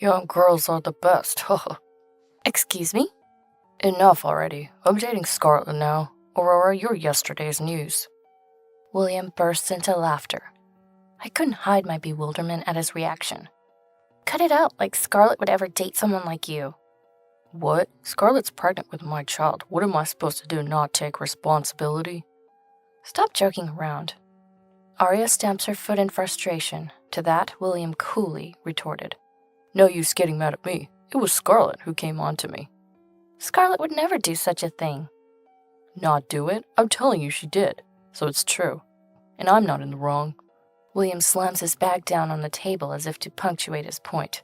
Young girls are the best, haha. Excuse me? Enough already. I'm dating Scarlet now. Aurora, you're yesterday's news. William burst into laughter. I couldn't hide my bewilderment at his reaction. Cut it out, like Scarlet would ever date someone like you. What? Scarlet's pregnant with my child. What am I supposed to do, not take responsibility? Stop joking around. Arya stamps her foot in frustration. To that, William coolly retorted. No use getting mad at me. It was Scarlet who came on to me. Scarlet would never do such a thing. Not do it? I'm telling you she did. So it's true. And I'm not in the wrong. William slams his bag down on the table as if to punctuate his point.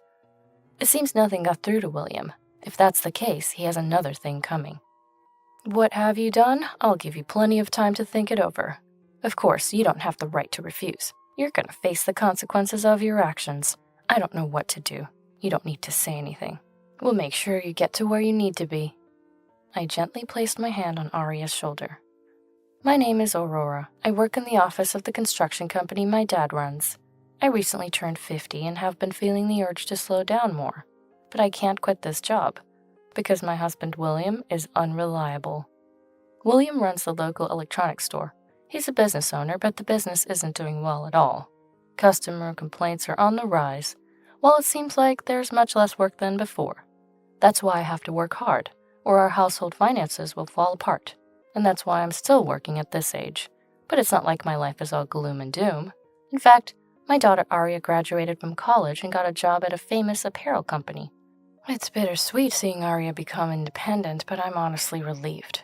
It seems nothing got through to William. If that's the case, he has another thing coming. What have you done? I'll give you plenty of time to think it over. Of course, you don't have the right to refuse. You're gonna face the consequences of your actions. I don't know what to do. You don't need to say anything. We'll make sure you get to where you need to be. I gently placed my hand on Arya's shoulder. My name is Aurora. I work in the office of the construction company my dad runs. I recently turned 50 and have been feeling the urge to slow down more. But I can't quit this job, because my husband William is unreliable. William runs the local electronics store. He's a business owner, but the business isn't doing well at all. Customer complaints are on the rise, while it seems like there's much less work than before. That's why I have to work hard, or our household finances will fall apart. And that's why I'm still working at this age. But it's not like my life is all gloom and doom. In fact, my daughter Arya graduated from college and got a job at a famous apparel company. It's bittersweet seeing Arya become independent, but I'm honestly relieved.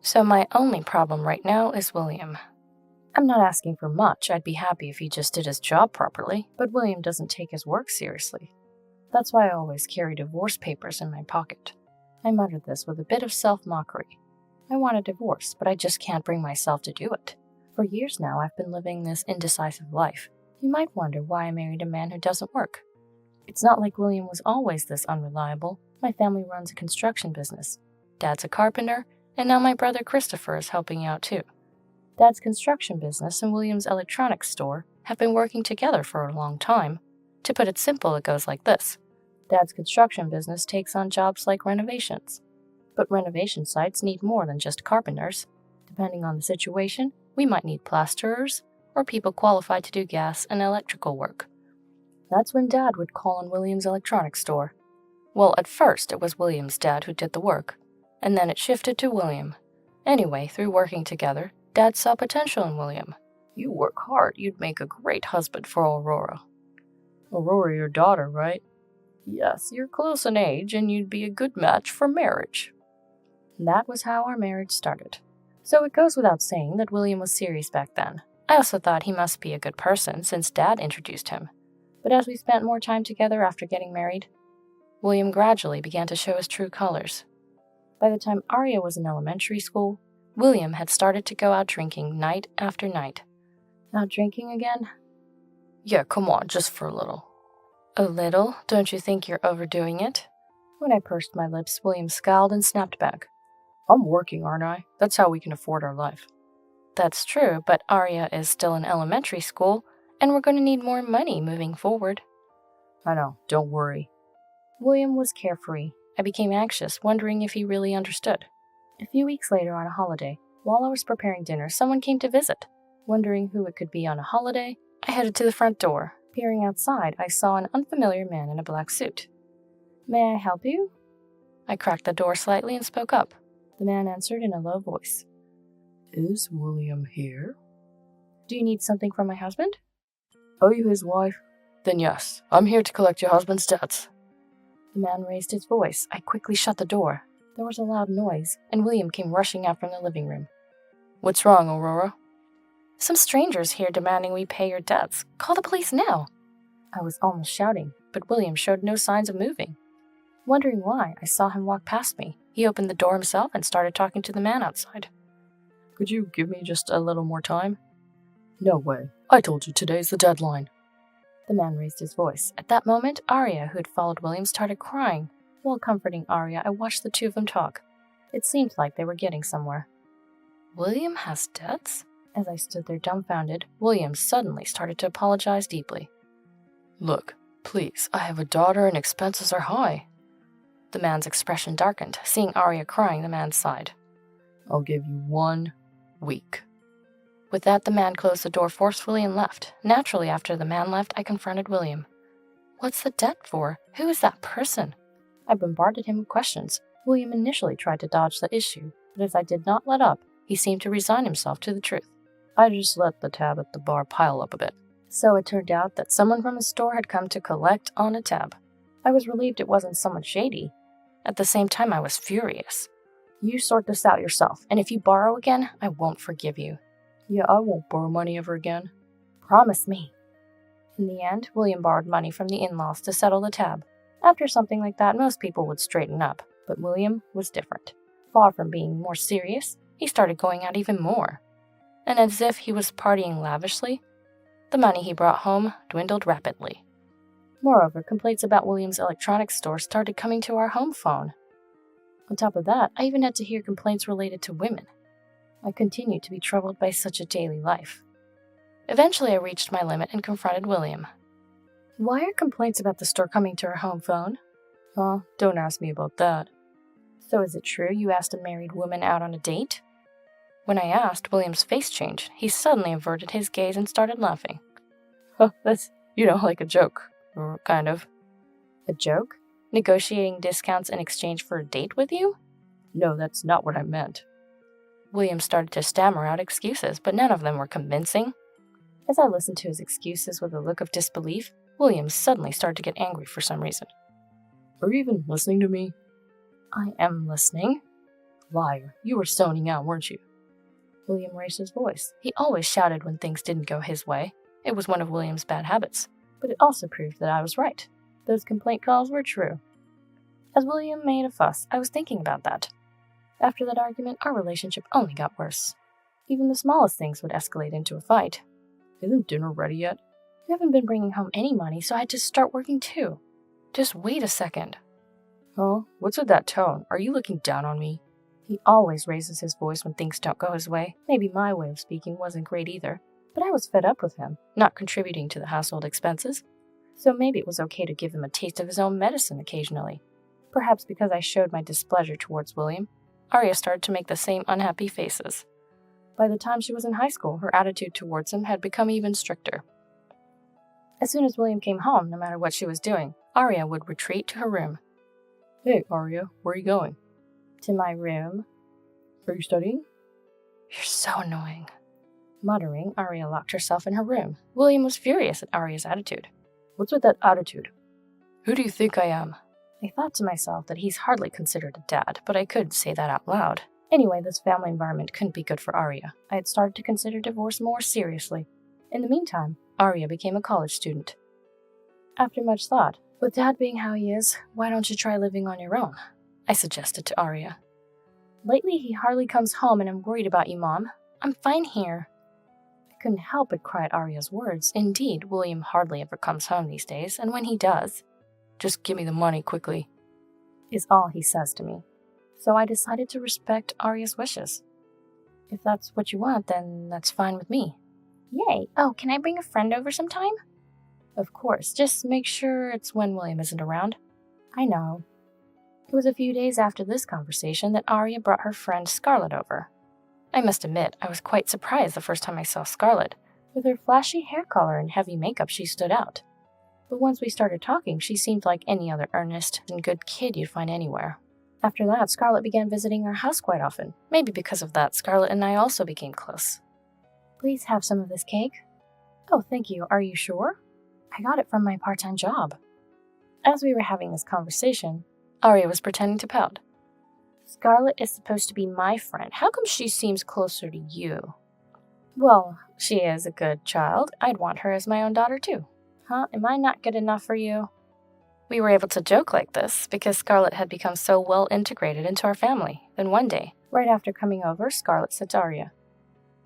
So my only problem right now is William. I'm not asking for much. I'd be happy if he just did his job properly, but William doesn't take his work seriously. That's why I always carry divorce papers in my pocket. I muttered this with a bit of self-mockery. I want a divorce, but I just can't bring myself to do it. For years now, I've been living this indecisive life. You might wonder why I married a man who doesn't work. It's not like William was always this unreliable. My family runs a construction business. Dad's a carpenter, and now my brother Christopher is helping out too. Dad's construction business and William's electronics store have been working together for a long time. To put it simple, it goes like this. Dad's construction business takes on jobs like renovations. But renovation sites need more than just carpenters. Depending on the situation, we might need plasterers or people qualified to do gas and electrical work. That's when Dad would call on William's electronics store. Well, at first it was William's dad who did the work, and then it shifted to William. Anyway, through working together, Dad saw potential in William. You work hard, you'd make a great husband for Aurora. Aurora, your daughter, right? Yes, you're close in age and you'd be a good match for marriage. That was how our marriage started. So it goes without saying that William was serious back then. I also thought he must be a good person since Dad introduced him. But as we spent more time together after getting married, William gradually began to show his true colors. By the time Arya was in elementary school, William had started to go out drinking night after night. Out drinking again? Yeah, come on, just for a little. A little? Don't you think you're overdoing it? When I pursed my lips, William scowled and snapped back. I'm working, aren't I? That's how we can afford our life. That's true, but Arya is still in elementary school, and we're going to need more money moving forward. I know, don't worry. William was carefree. I became anxious, wondering if he really understood. A few weeks later on a holiday, while I was preparing dinner, someone came to visit. Wondering who it could be on a holiday, I headed to the front door. Peering outside, I saw an unfamiliar man in a black suit. May I help you? I cracked the door slightly and spoke up. The man answered in a low voice. Is William here? Do you need something from my husband? Are you his wife? Then yes, I'm here to collect your husband's debts. The man raised his voice. I quickly shut the door. There was a loud noise, and William came rushing out from the living room. What's wrong, Aurora? Some strangers here demanding we pay your debts. Call the police now. I was almost shouting, but William showed no signs of moving. Wondering why, I saw him walk past me. He opened the door himself and started talking to the man outside. Could you give me just a little more time? No way. I told you today's the deadline. The man raised his voice. At that moment, Arya, who had followed William, started crying. While comforting Arya, I watched the two of them talk. It seemed like they were getting somewhere. William has debts? As I stood there dumbfounded, William suddenly started to apologize deeply. Look, Please, I have a daughter and expenses are high. The man's expression darkened. Seeing Arya crying, the man sighed. I'll give you 1 week. With that, the man closed the door forcefully and left. Naturally, after the man left, I confronted William. What's the debt for? Who is that person? I bombarded him with questions. William initially tried to dodge the issue, but as I did not let up, he seemed to resign himself to the truth. I just let the tab at the bar pile up a bit. So it turned out that someone from his store had come to collect on a tab. I was relieved it wasn't someone shady. At the same time, I was furious. You sort this out yourself, and if you borrow again, I won't forgive you. Yeah, I won't borrow money ever again. Promise me. In the end, William borrowed money from the in-laws to settle the tab. After something like that, most people would straighten up, but William was different. Far from being more serious, he started going out even more. And as if he was partying lavishly, the money he brought home dwindled rapidly. Moreover, complaints about William's electronics store started coming to our home phone. On top of that, I even had to hear complaints related to women. I continued to be troubled by such a daily life. Eventually, I reached my limit and confronted William. Why are complaints about the store coming to our home phone? Don't ask me about that. So is it true you asked a married woman out on a date? When I asked, William's face changed. He suddenly averted his gaze and started laughing. That's, like a joke. Or kind of. A joke? Negotiating discounts in exchange for a date with you? No, that's not what I meant. William started to stammer out excuses, but none of them were convincing. As I listened to his excuses with a look of disbelief, William suddenly started to get angry for some reason. Are you even listening to me? I am listening. Liar, you were zoning out, weren't you? William raised his voice. He always shouted when things didn't go his way. It was one of William's bad habits. But it also proved that I was right. Those complaint calls were true. As William made a fuss, I was thinking about that. After that argument, our relationship only got worse. Even the smallest things would escalate into a fight. Isn't dinner ready yet? You haven't been bringing home any money, so I had to start working too. Just wait a second. Huh? What's with that tone? Are you looking down on me? He always raises his voice when things don't go his way. Maybe my way of speaking wasn't great either. But I was fed up with him, not contributing to the household expenses. So maybe it was okay to give him a taste of his own medicine occasionally. Perhaps because I showed my displeasure towards William, Arya started to make the same unhappy faces. By the time she was in high school, her attitude towards him had become even stricter. As soon as William came home, no matter what she was doing, Arya would retreat to her room. Hey, Arya, where are you going? To my room. Are you studying? You're so annoying. Muttering, Arya locked herself in her room. William was furious at Arya's attitude. What's with that attitude? Who do you think I am? I thought to myself that he's hardly considered a dad, but I couldn't say that out loud. Anyway, this family environment couldn't be good for Arya. I had started to consider divorce more seriously. In the meantime, Arya became a college student. After much thought, with Dad being how he is, why don't you try living on your own? I suggested to Arya. Lately, he hardly comes home and I'm worried about you, Mom. I'm fine here. I couldn't help but cry at Arya's words. Indeed, William hardly ever comes home these days, and when he does, just give me the money quickly, is all he says to me. So I decided to respect Arya's wishes. If that's what you want, then that's fine with me. Yay! Oh, can I bring a friend over sometime? Of course, just make sure it's when William isn't around. I know. It was a few days after this conversation that Arya brought her friend Scarlett over. I must admit, I was quite surprised the first time I saw Scarlett. With her flashy hair color and heavy makeup, she stood out. But once we started talking, she seemed like any other earnest and good kid you'd find anywhere. After that, Scarlett began visiting our house quite often. Maybe because of that, Scarlett and I also became close. Please have some of this cake. Oh, thank you. Are you sure? I got it from my part-time job. As we were having this conversation, Arya was pretending to pout. Scarlett is supposed to be my friend. How come she seems closer to you? Well, she is a good child. I'd want her as my own daughter too. Huh? Am I not good enough for you? We were able to joke like this because Scarlett had become so well integrated into our family. Then one day, right after coming over, Scarlett said to Arya,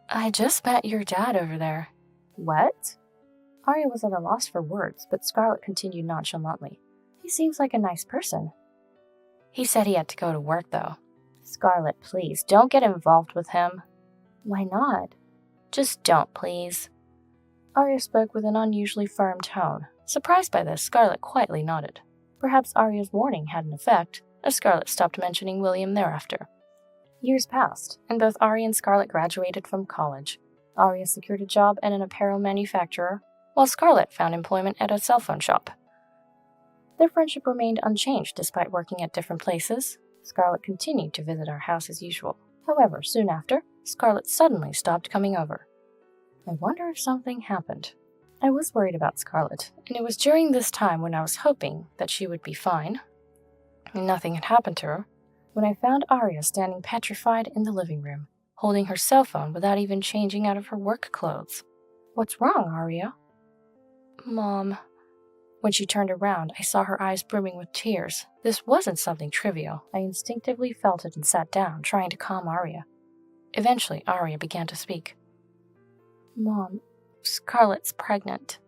I just met your dad over there. What? Arya was at a loss for words, but Scarlett continued nonchalantly. He seems like a nice person. He said he had to go to work, though. Scarlett, please, don't get involved with him. Why not? Just don't, please. Arya spoke with an unusually firm tone. Surprised by this, Scarlett quietly nodded. Perhaps Arya's warning had an effect, as Scarlett stopped mentioning William thereafter. Years passed, and both Arya and Scarlett graduated from college. Arya secured a job at an apparel manufacturer, while Scarlett found employment at a cell phone shop. Their friendship remained unchanged despite working at different places. Scarlett continued to visit our house as usual. However, soon after, Scarlett suddenly stopped coming over. I wonder if something happened. I was worried about Scarlett, and it was during this time when I was hoping that she would be fine, and nothing had happened to her, when I found Arya standing petrified in the living room, holding her cell phone without even changing out of her work clothes. "What's wrong, Arya?" "Mom." When she turned around, I saw her eyes brimming with tears. This wasn't something trivial. I instinctively felt it and sat down, trying to calm Arya. Eventually, Arya began to speak. "Mom, Scarlett's pregnant."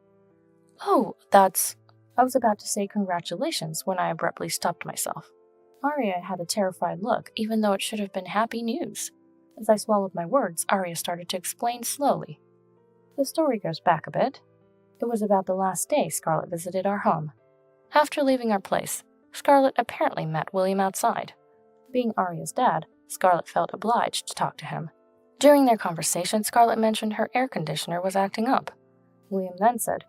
"Oh, that's..." I was about to say congratulations when I abruptly stopped myself. Arya had a terrified look, even though it should have been happy news. As I swallowed my words, Arya started to explain slowly. The story goes back a bit. It was about the last day Scarlett visited our home. After leaving our place, Scarlett apparently met William outside. Being Arya's dad, Scarlett felt obliged to talk to him. During their conversation, Scarlett mentioned her air conditioner was acting up. William then said,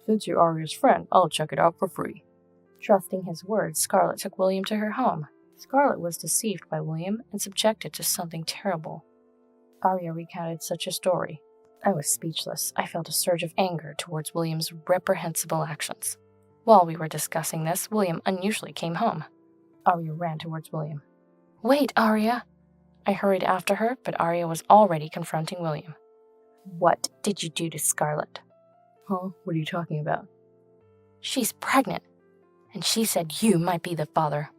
"Since you're Arya's friend, I'll check it out for free." Trusting his words, Scarlett took William to her home. Scarlett was deceived by William and subjected to something terrible. Arya recounted such a story. I was speechless. I felt a surge of anger towards William's reprehensible actions. While we were discussing this, William unusually came home. Arya ran towards William. "Wait, Arya!" I hurried after her, but Arya was already confronting William. "What did you do to Scarlett?" Huh? What are you talking about? "She's pregnant, and she said you might be the father."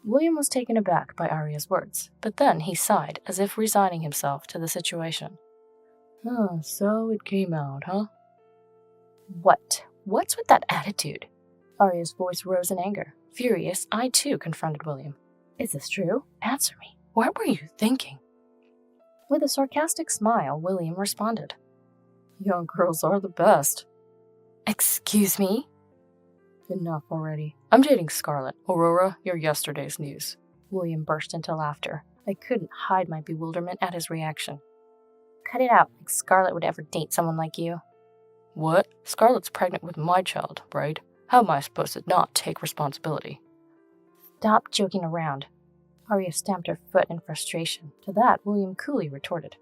William was taken aback by Arya's words, but then he sighed as if resigning himself to the situation. So it came out, huh? What's with that attitude?" Arya's voice rose in anger. Furious, I too confronted William. "Is this true? Answer me. What were you thinking?" With a sarcastic smile, William responded. Young girls are the best. "Excuse me?" Enough already. I'm dating Scarlett. Aurora, you're yesterday's news. William burst into laughter. I couldn't hide my bewilderment at his reaction. "Cut it out, like Scarlett would ever date someone like you." What? Scarlett's pregnant with my child, right? How am I supposed to not take responsibility? "Stop joking around." Arya stamped her foot in frustration. To that, William coolly retorted.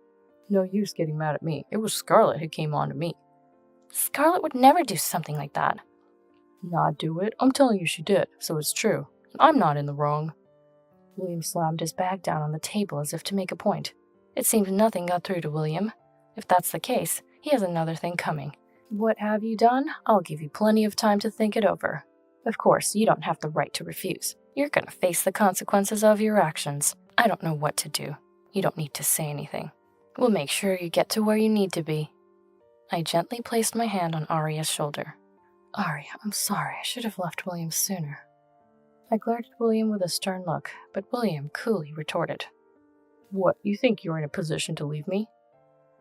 No use getting mad at me. It was Scarlett who came on to me. "Scarlett would never do something like that." Not do it? I'm telling you she did, so it's true. And I'm not in the wrong. William slammed his bag down on the table as if to make a point. It seemed nothing got through to William. If that's the case, he has another thing coming. "What have you done? I'll give you plenty of time to think it over. Of course, you don't have the right to refuse. You're gonna face the consequences of your actions. I don't know what to do. You don't need to say anything. We'll make sure you get to where you need to be." I gently placed my hand on Arya's shoulder. "Arya, I'm sorry. I should have left William sooner." I glared at William with a stern look, but William coolly retorted. What, you think you're in a position to leave me?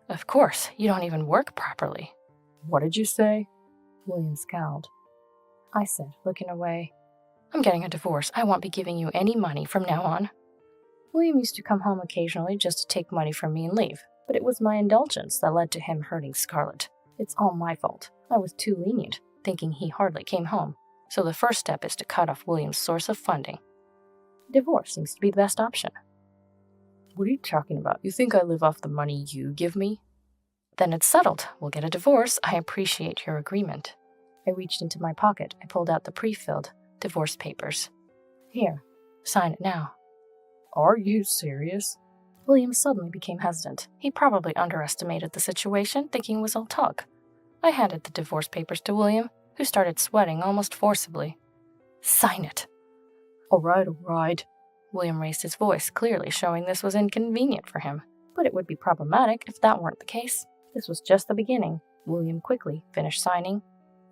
"Of course, you don't even work properly." What did you say? William scowled. I said, looking away, "I'm getting a divorce. I won't be giving you any money from now on." William used to come home occasionally just to take money from me and leave, but it was my indulgence that led to him hurting Scarlett. It's all my fault. I was too lenient, thinking he hardly came home. So the first step is to cut off William's source of funding. Divorce seems to be the best option. What are you talking about? You think I live off the money you give me? Then it's settled. We'll get a divorce. I appreciate your agreement. I reached into my pocket. I pulled out the pre-filled divorce papers. Here, sign it now. Are you serious? William suddenly became hesitant. He probably underestimated the situation, thinking it was all talk. I handed the divorce papers to William, who started sweating almost forcibly. "Sign it." All right. William raised his voice, clearly showing this was inconvenient for him. But it would be problematic if that weren't the case. This was just the beginning. William quickly finished signing.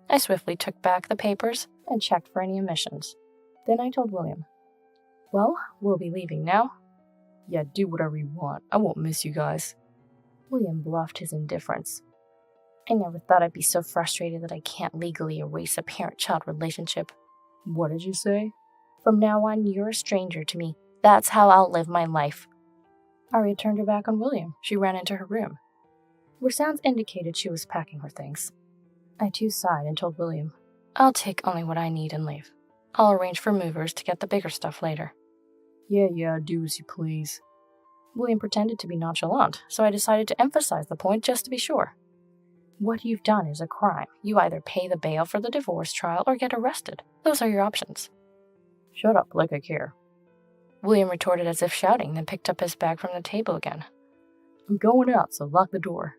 I swiftly took back the papers and checked for any omissions. Then I told William, "Well, we'll be leaving now." Yeah, do whatever you want. I won't miss you guys. William bluffed his indifference. I never thought I'd be so frustrated that I can't legally erase a parent-child relationship. What did you say? From now on, you're a stranger to me. That's how I'll live my life. Arya turned her back on William. She ran into her room, where sounds indicated she was packing her things. I too sighed and told William, I'll take only what I need and leave. I'll arrange for movers to get the bigger stuff later. Yeah, do as you please. William pretended to be nonchalant, so I decided to emphasize the point just to be sure. What you've done is a crime. You either pay the bail for the divorce trial or get arrested. Those are your options. Shut up, like I care. William retorted as if shouting, then picked up his bag from the table again. I'm going out, so lock the door.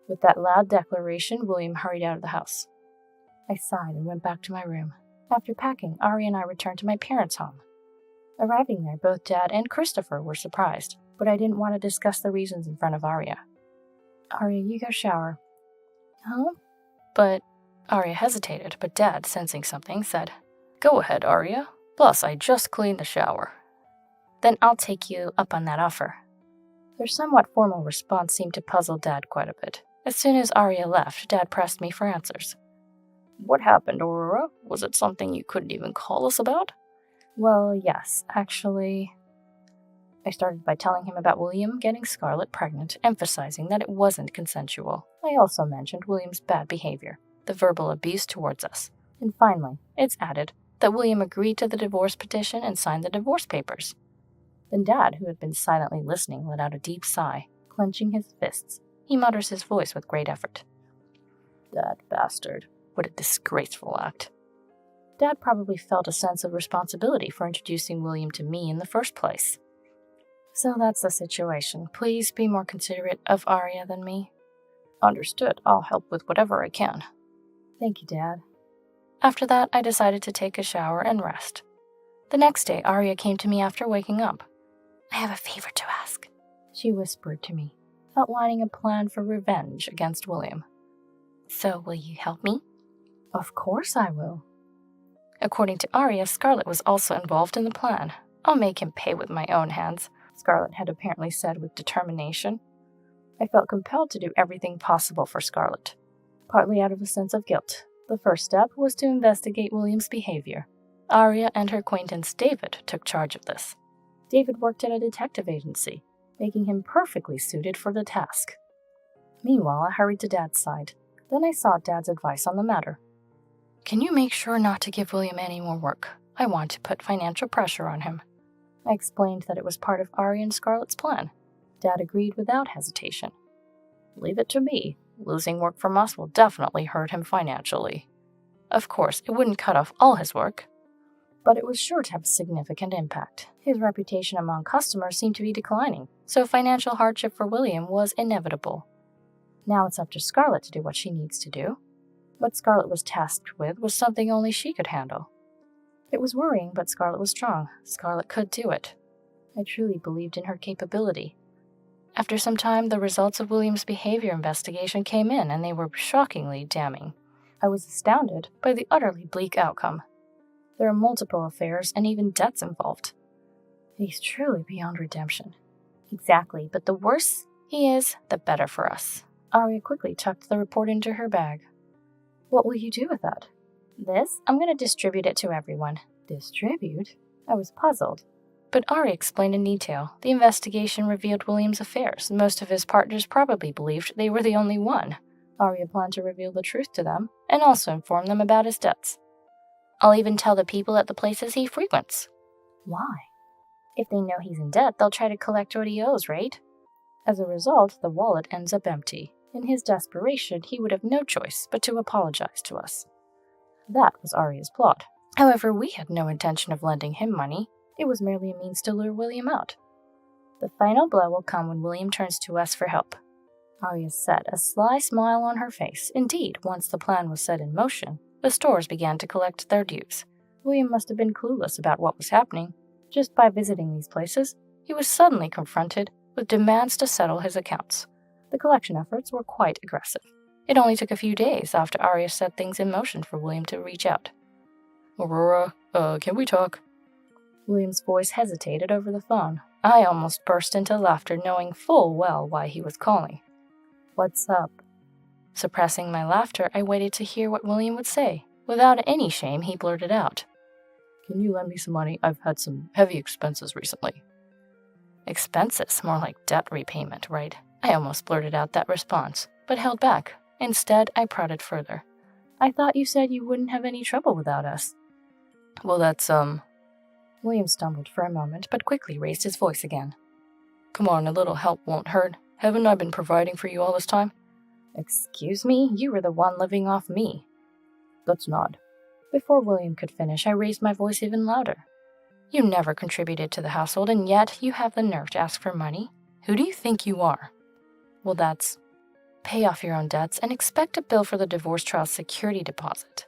With that loud declaration, William hurried out of the house. I sighed and went back to my room. After packing, Arya and I returned to my parents' home. Arriving there, both Dad and Christopher were surprised, but I didn't want to discuss the reasons in front of Arya. Arya, you go shower. Huh? But Arya hesitated, but Dad, sensing something, said, Go ahead, Arya. Plus, I just cleaned the shower. Then I'll take you up on that offer. Their somewhat formal response seemed to puzzle Dad quite a bit. As soon as Arya left, Dad pressed me for answers. What happened, Aurora? Was it something you couldn't even call us about? Well, yes, actually. I started by telling him about William getting Scarlett pregnant, emphasizing that it wasn't consensual. I also mentioned William's bad behavior, the verbal abuse towards us. And finally, it's added that William agreed to the divorce petition and signed the divorce papers. Then Dad, who had been silently listening, let out a deep sigh, clenching his fists. He mutters his voice with great effort. That bastard. What a disgraceful act. Dad probably felt a sense of responsibility for introducing William to me in the first place. So that's the situation. Please be more considerate of Arya than me. Understood. I'll help with whatever I can. Thank you, Dad. After that, I decided to take a shower and rest. The next day, Arya came to me after waking up. I have a favor to ask, she whispered to me, outlining a plan for revenge against William. So will you help me? Of course I will. According to Arya, Scarlett was also involved in the plan. I'll make him pay with my own hands, Scarlett had apparently said with determination. I felt compelled to do everything possible for Scarlett, partly out of a sense of guilt. The first step was to investigate William's behavior. Arya and her acquaintance David took charge of this. David worked at a detective agency, making him perfectly suited for the task. Meanwhile, I hurried to Dad's side. Then I sought Dad's advice on the matter. Can you make sure not to give William any more work? I want to put financial pressure on him. I explained that it was part of Arya and Scarlett's plan. Dad agreed without hesitation. Leave it to me. Losing work from us will definitely hurt him financially. Of course, it wouldn't cut off all his work, but it was sure to have a significant impact. His reputation among customers seemed to be declining, so financial hardship for William was inevitable. Now it's up to Scarlett to do what she needs to do. What Scarlett was tasked with was something only she could handle. It was worrying, but Scarlett was strong. Scarlett could do it. I truly believed in her capability. After some time, the results of William's behavior investigation came in, and they were shockingly damning. I was astounded by the utterly bleak outcome. There are multiple affairs and even debts involved. He's truly beyond redemption. Exactly, but the worse he is, the better for us. Arya quickly tucked the report into her bag. What will you do with that? This? I'm going to distribute it to everyone. Distribute? I was puzzled. But Arya explained in detail. The investigation revealed William's affairs. Most of his partners probably believed they were the only one. Arya planned to reveal the truth to them, and also inform them about his debts. I'll even tell the people at the places he frequents. Why? If they know he's in debt, they'll try to collect what he owes, right? As a result, the wallet ends up empty. In his desperation, he would have no choice but to apologize to us. That was Arya's plot. However, we had no intention of lending him money. It was merely a means to lure William out. The final blow will come when William turns to us for help. Arya said, a sly smile on her face. Indeed, once the plan was set in motion, the stores began to collect their dues. William must have been clueless about what was happening. Just by visiting these places, he was suddenly confronted with demands to settle his accounts. The collection efforts were quite aggressive. It only took a few days after Arya set things in motion for William to reach out. Aurora, can we talk? William's voice hesitated over the phone. I almost burst into laughter, knowing full well why he was calling. What's up? Suppressing my laughter, I waited to hear what William would say. Without any shame, he blurted out, "Can you lend me some money? I've had some heavy expenses recently." Expenses? More like debt repayment, right? I almost blurted out that response, but held back. Instead, I prodded further. "I thought you said you wouldn't have any trouble without us." Well, that's, William stumbled for a moment, but quickly raised his voice again. "Come on, a little help won't hurt. Haven't I been providing for you all this time?" "Excuse me? You were the one living off me." "That's not." Before William could finish, I raised my voice even louder. "You never contributed to the household, and yet you have the nerve to ask for money? Who do you think you are?" "Well, that's... Pay off your own debts and expect a bill for the divorce trial security deposit."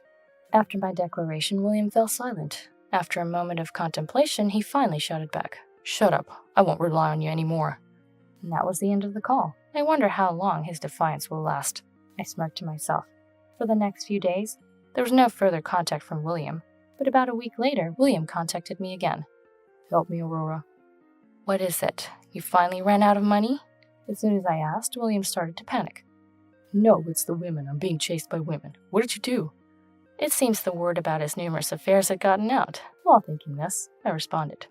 After my declaration, William fell silent. After a moment of contemplation, he finally shouted back, "Shut up. I won't rely on you anymore." And that was the end of the call. I wonder how long his defiance will last. I smirked to myself. For the next few days, there was no further contact from William, but about a week later, William contacted me again. "Help me, Aurora." "What is it? You finally ran out of money?" As soon as I asked, William started to panic. "No, it's the women. I'm being chased by women. What did you do?" It seems the word about his numerous affairs had gotten out. While thinking this, I responded,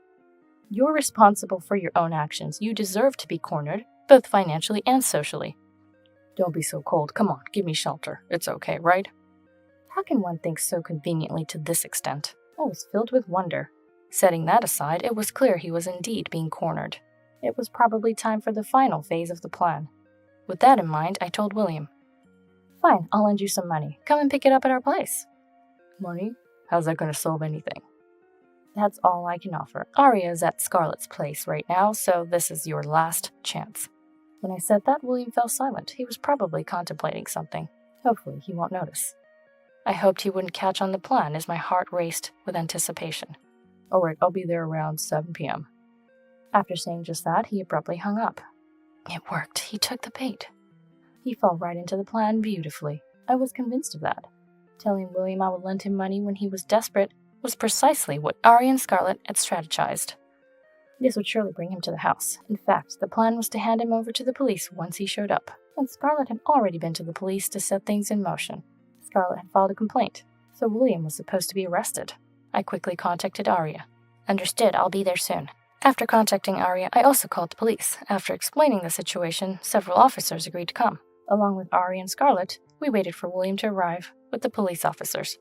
"You're responsible for your own actions. You deserve to be cornered, both financially and socially." "Don't be so cold. Come on, give me shelter. It's okay, right?" How can one think so conveniently to this extent? I was filled with wonder. Setting that aside, it was clear he was indeed being cornered. It was probably time for the final phase of the plan. With that in mind, I told William, "Fine, I'll lend you some money. Come and pick it up at our place." "Money? How's that going to solve anything?" "That's all I can offer. Aria is at Scarlett's place right now, so this is your last chance." When I said that, William fell silent. He was probably contemplating something. Hopefully, he won't notice. I hoped he wouldn't catch on the plan as my heart raced with anticipation. "All right, I'll be there around 7 p.m. After saying just that, he abruptly hung up. It worked. He took the bait. He fell right into the plan beautifully. I was convinced of that. Telling William I would lend him money when he was desperate was precisely what Aria and Scarlett had strategized. This would surely bring him to the house. In fact, the plan was to hand him over to the police once he showed up, and Scarlett had already been to the police to set things in motion. Scarlett had filed a complaint, so William was supposed to be arrested. I quickly contacted Aria. "Understood, I'll be there soon." After contacting Aria, I also called the police. After explaining the situation, several officers agreed to come. Along with Aria and Scarlett, we waited for William to arrive with the police officers.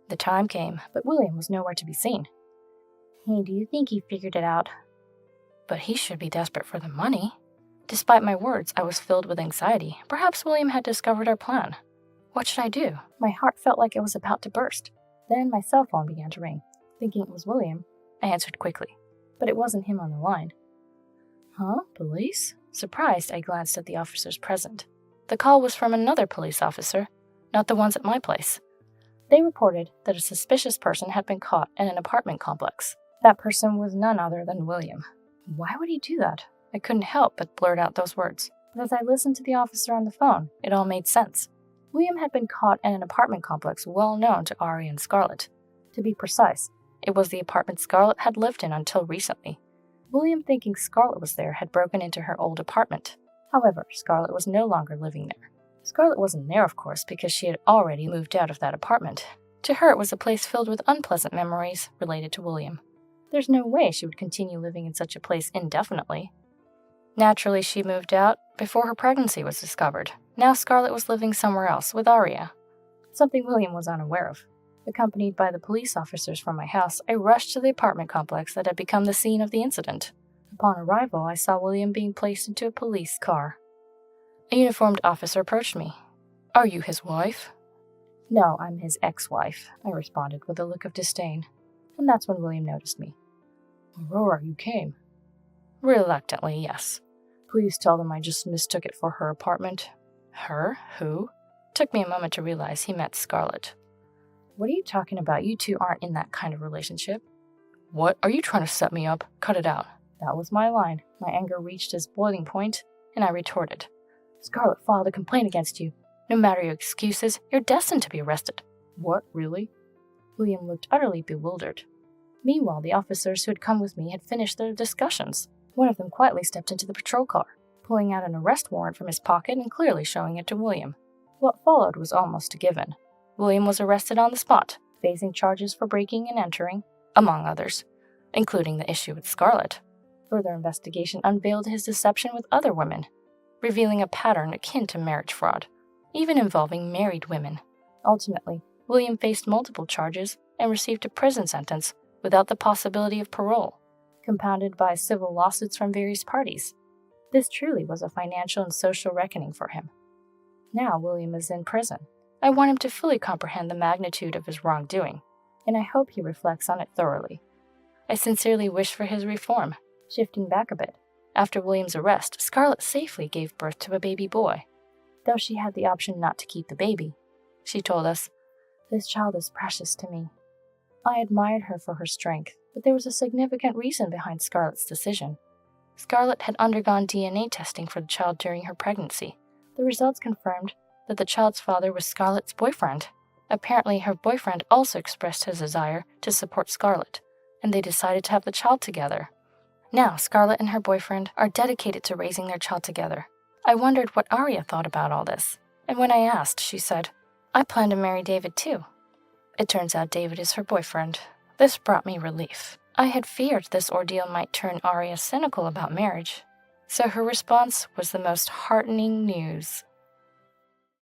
The time came, but William was nowhere to be seen. "Hey, do you think he figured it out?" But he should be desperate for the money. Despite my words, I was filled with anxiety. Perhaps William had discovered our plan. What should I do? My heart felt like it was about to burst. Then my cell phone began to ring. Thinking it was William, I answered quickly. But it wasn't him on the line. "Huh? Police?" Surprised, I glanced at the officers present. The call was from another police officer, not the ones at my place. They reported that a suspicious person had been caught in an apartment complex. That person was none other than William. Why would he do that? I couldn't help but blurt out those words. But as I listened to the officer on the phone, it all made sense. William had been caught in an apartment complex well known to Aria and Scarlett. To be precise, it was the apartment Scarlett had lived in until recently. William, thinking Scarlett was there, had broken into her old apartment. However, Scarlett was no longer living there. Scarlett wasn't there, of course, because she had already moved out of that apartment. To her, it was a place filled with unpleasant memories related to William. There's no way she would continue living in such a place indefinitely. Naturally, she moved out before her pregnancy was discovered. Now Scarlett was living somewhere else with Aria. Something William was unaware of. Accompanied by the police officers from my house, I rushed to the apartment complex that had become the scene of the incident. Upon arrival, I saw William being placed into a police car. A uniformed officer approached me. "Are you his wife?" "No, I'm his ex-wife," I responded with a look of disdain. And that's when William noticed me. "Aurora, you came." "Reluctantly, yes." "Please tell them I just mistook it for her apartment." "Her? Who?" Took me a moment to realize he meant Scarlett. "What are you talking about? You two aren't in that kind of relationship." "What? Are you trying to set me up? Cut it out." That was my line. My anger reached its boiling point, and I retorted. "Scarlett filed a complaint against you. No matter your excuses, you're destined to be arrested." "What, really?" William looked utterly bewildered. Meanwhile, the officers who had come with me had finished their discussions. One of them quietly stepped into the patrol car, pulling out an arrest warrant from his pocket and clearly showing it to William. What followed was almost a given. William was arrested on the spot, facing charges for breaking and entering, among others, including the issue with Scarlett. Further investigation unveiled his deception with other women, revealing a pattern akin to marriage fraud, even involving married women. Ultimately, William faced multiple charges and received a prison sentence without the possibility of parole, compounded by civil lawsuits from various parties. This truly was a financial and social reckoning for him. Now William is in prison. I want him to fully comprehend the magnitude of his wrongdoing, and I hope he reflects on it thoroughly. I sincerely wish for his reform. Shifting back a bit, after William's arrest, Scarlett safely gave birth to a baby boy. Though she had the option not to keep the baby, she told us, "This child is precious to me." I admired her for her strength, but there was a significant reason behind Scarlett's decision. Scarlett had undergone DNA testing for the child during her pregnancy. The results confirmed that the child's father was Scarlett's boyfriend. Apparently, her boyfriend also expressed his desire to support Scarlett, and they decided to have the child together. Now, Scarlett and her boyfriend are dedicated to raising their child together. I wondered what Arya thought about all this, and when I asked, she said, "I plan to marry David too." It turns out David is her boyfriend. This brought me relief. I had feared this ordeal might turn Arya cynical about marriage, so her response was the most heartening news.